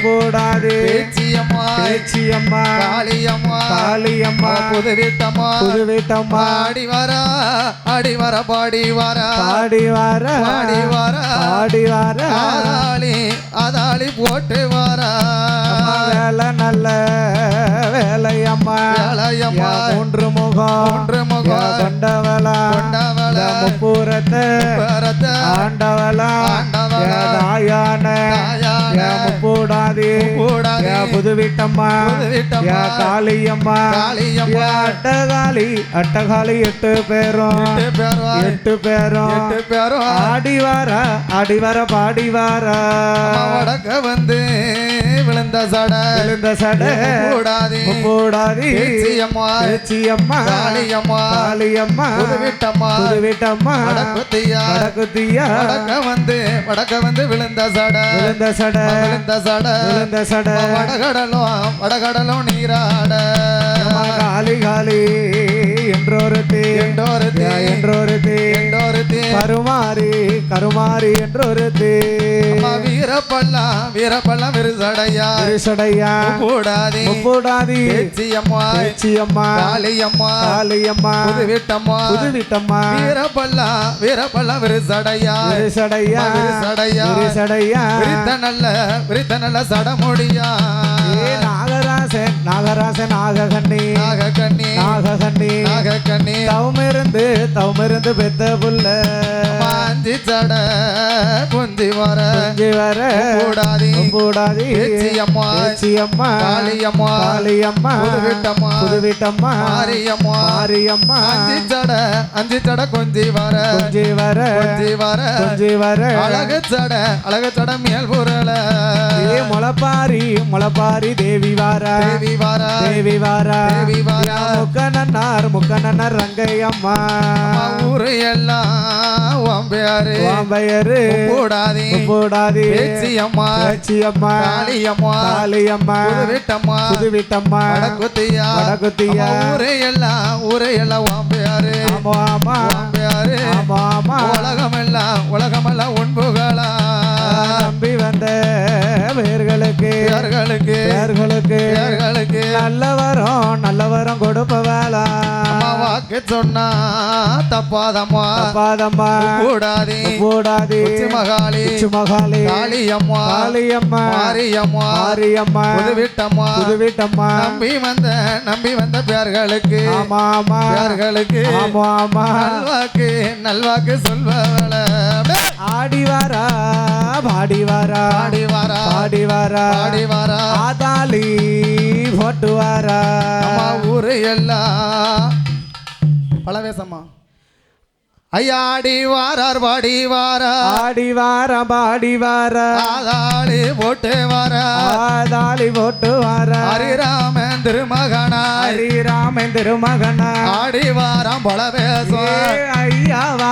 போடாதே பேச்சியம்மா பேச்சியம்மா காளியம்மா காளியம்மா புதுவிட்டம்மா புதுவிட்டம்மா ஆடி வர பாடி வர பாடி வர பாடி வர பாடி வர அதாளி போட்டு வர வேலை நல்ல வேலையம்மா வேலையம்மா மூன்று முகம் கொண்டவளா முப்பூரத்தை ஆண்டவளா தாயான முப்பூடாதி புதுவிட்டம்மா காளியம்மா அட்டகாளி அட்டகாளி 8 பேரும் ஆடி வர பாடி வர வடக்க வந்து விழுந்த சட கூடாதி பேச்சியம்மா காளியம்மா புதுவிட்டம்மா வடக்குத்தியா வடக்க வந்து விழுந்த சட வடகடலும் நீராட காளி என்றொருத்தி கருமாரி என்றொருத்தி வீரப்பள்ளம் விருசடையா கூடாதி பேச்சியம்மா காளியம்மா புதுவிட்டம்மா வீரப்பள்ளம் விருசடையா விரித்த நல்ல சடமுடியா நாகராசன் நாககண்ணி தவமிருந்து பெத்த புள்ள மாஞ்சி சட குஞ்சி வர கூடாதி பேச்சியம்மா காளியம்மா புதுவிட்டம்மா மாரியம்மா அஞ்சு சட குஞ்சி வர அழகு சட மேல் புரள முளப்பாரி தேவி வாரா முக்கண்ணனார் ரங்கையம்மா ஊரு எல்லாம் வாம்பையரு கூடாதி பேச்சியம்மா காளியம்மா புதுவிட்டம்மா வடக்குத்தியா ஊரு எல்லாம் வாம்பையாரு உலகமெல்லாம் உண்புகளா நம்பி வந்த பேர்களுக்கு நல்ல வரம் கொடுப்பவேளா வாக்கு சொன்னா தப்பாதம்மா கூடாதி மகாளி காளியம்மா மாரியம்மா புதுவிட்டம்மா நம்பி வந்த பேர்களுக்கு நல்வாக்கு சொல்பவள ஆடி வாரா பாடி வாரா ஆதாளி போட்டு வாரா ஊரு எல்லாம் பலவேசம்மா ஐயாடி வாரார் பாடி வாரா ஆதாளி போட்டு வாரா ஹரிராமன் திருமகனா ஆடி வாரம் பலவேசம் ஐயா